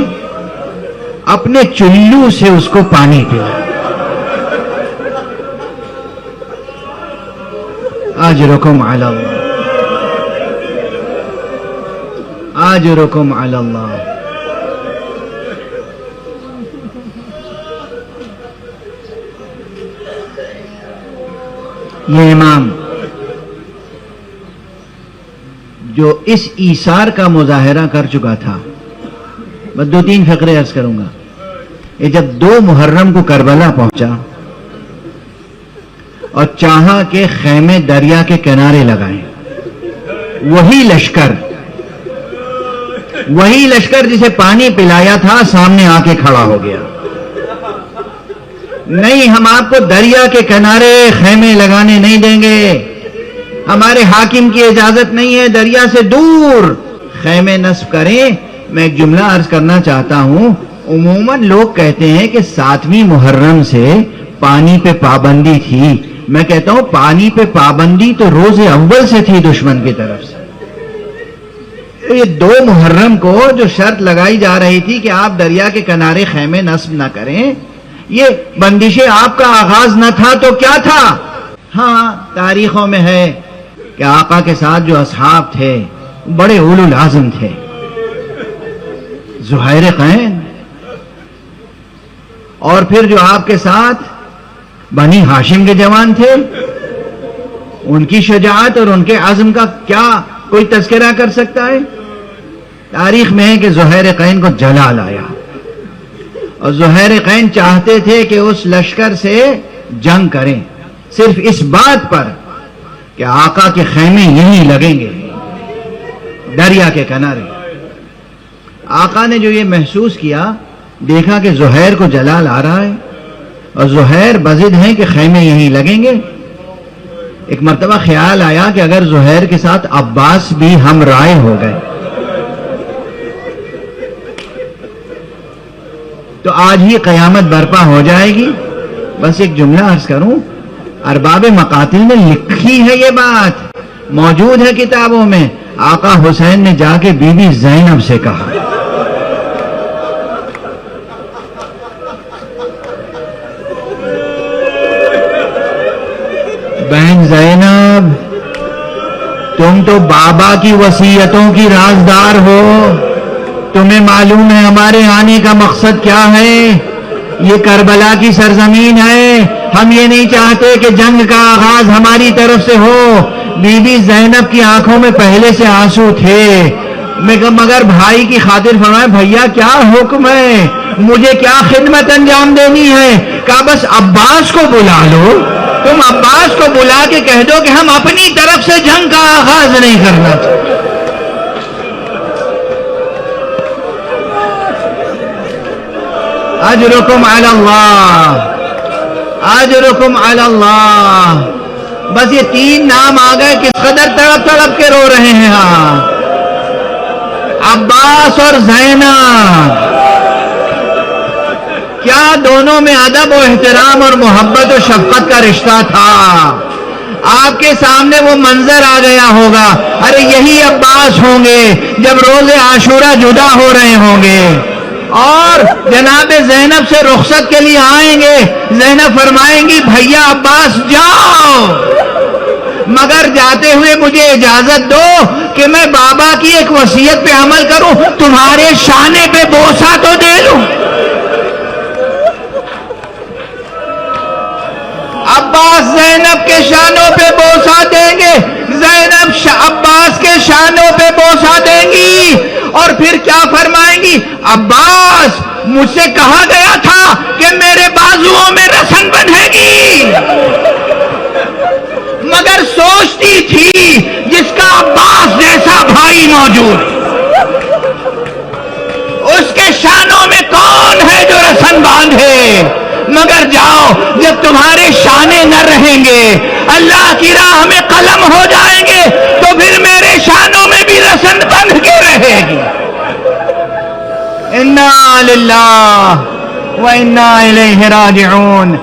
اپنے چلو سے اس کو پانی پلا۔ اجرکم علی اللہ، اجرکم علی اللہ۔ یہ امام جو اس ایثار کا مظاہرہ کر چکا تھا، بس 2-3 فقرے عرض کروں گا۔ یہ جب 2 محرم کو کربلا پہنچا اور چاہا کہ خیمے دریا کے کنارے لگائیں، وہی لشکر جسے پانی پلایا تھا سامنے آ کے کھڑا ہو گیا، نہیں ہم آپ کو دریا کے کنارے خیمے لگانے نہیں دیں گے، ہمارے حاکم کی اجازت نہیں ہے، دریا سے دور خیمے نصب کریں۔ میں ایک جملہ عرض کرنا چاہتا ہوں، عموماً لوگ کہتے ہیں کہ 7ویں محرم سے پانی پہ پابندی تھی، میں کہتا ہوں پانی پہ پابندی تو روز اول سے تھی دشمن کی طرف سے۔ یہ 2 محرم کو جو شرط لگائی جا رہی تھی کہ آپ دریا کے کنارے خیمے نصب نہ کریں، یہ بندش آپ کا آغاز نہ تھا تو کیا تھا؟ ہاں تاریخوں میں ہے کہ آقا کے ساتھ جو اصحاب تھے بڑے اولو العزم تھے، زہیر قین، اور پھر جو آپ کے ساتھ بنی ہاشم کے جوان تھے، ان کی شجاعت اور ان کے عزم کا کیا کوئی تذکرہ کر سکتا ہے؟ تاریخ میں ہے کہ زہیر قین کو جلال آیا، اور زہیر قین چاہتے تھے کہ اس لشکر سے جنگ کریں، صرف اس بات پر کہ آقا کے خیمے یہیں لگیں گے دریا کے کنارے۔ آقا نے جو یہ محسوس کیا، دیکھا کہ زہیر کو جلال آ رہا ہے اور زہیر بضد ہیں کہ خیمے یہیں لگیں گے۔ ایک مرتبہ خیال آیا کہ اگر زہیر کے ساتھ عباس بھی ہم رائے ہو گئے تو آج ہی قیامت برپا ہو جائے گی۔ بس ایک جملہ عرض کروں، ارباب مقاتل نے لکھی ہے، یہ بات موجود ہے کتابوں میں۔ آقا حسین نے جا کے بی بی زینب سے کہا، بہن زینب تم تو بابا کی وصیتوں کی رازدار ہو، تمہیں معلوم ہے ہمارے آنے کا مقصد کیا ہے؟ یہ کربلا کی سرزمین ہے، ہم یہ نہیں چاہتے کہ جنگ کا آغاز ہماری طرف سے ہو۔ بی بی زینب کی آنکھوں میں پہلے سے آنسو تھے، مگر بھائی کی خاطر فرمایا، بھیا کیا حکم ہے، مجھے کیا خدمت انجام دینی ہے؟ کہا بس عباس کو بلا لو، تم عباس کو بلا کے کہہ دو کہ ہم اپنی طرف سے جنگ کا آغاز نہیں کرنا چاہتے۔ اجرکم علی اللہ، اجرکم علی اللہ۔ بس یہ 3 نام آ گئے، کس قدر تڑپ تڑپ کے رو رہے ہیں۔ ہاں عباس اور زینب، کیا دونوں میں ادب و احترام اور محبت و شفقت کا رشتہ تھا۔ آپ کے سامنے وہ منظر آ گیا ہوگا، ارے یہی عباس ہوں گے جب روز عاشورہ جدا ہو رہے ہوں گے اور جناب زینب سے رخصت کے لیے آئیں گے، زینب فرمائیں گی بھیا عباس جاؤ، مگر جاتے ہوئے مجھے اجازت دو کہ میں بابا کی ایک وصیت پہ عمل کروں، تمہارے شانے پہ بوسہ تو دے لوں۔ عباس زینب کے شانوں پہ بوسہ دیں گے، زینب عباس کے شانوں پہ بوسہ دیں گی، اور پھر کیا فرمائیں گی؟ عباس مجھ سے کہا گیا تھا کہ میرے بازوؤں میں رسن بندھے گی، مگر سوچتی تھی جس کا عباس جیسا بھائی موجود، اس کے شانوں میں کون ہے جو رسن باندھے؟ مگر جاؤ، جب تمہارے شانے نہ رہیں گے، اللہ کی راہ میں قلم ہو جائیں گے، تو پھر میرے شانوں میں بھی رسن بندھ کے رہے گی۔ انا للہ و انا الیہ راجعون۔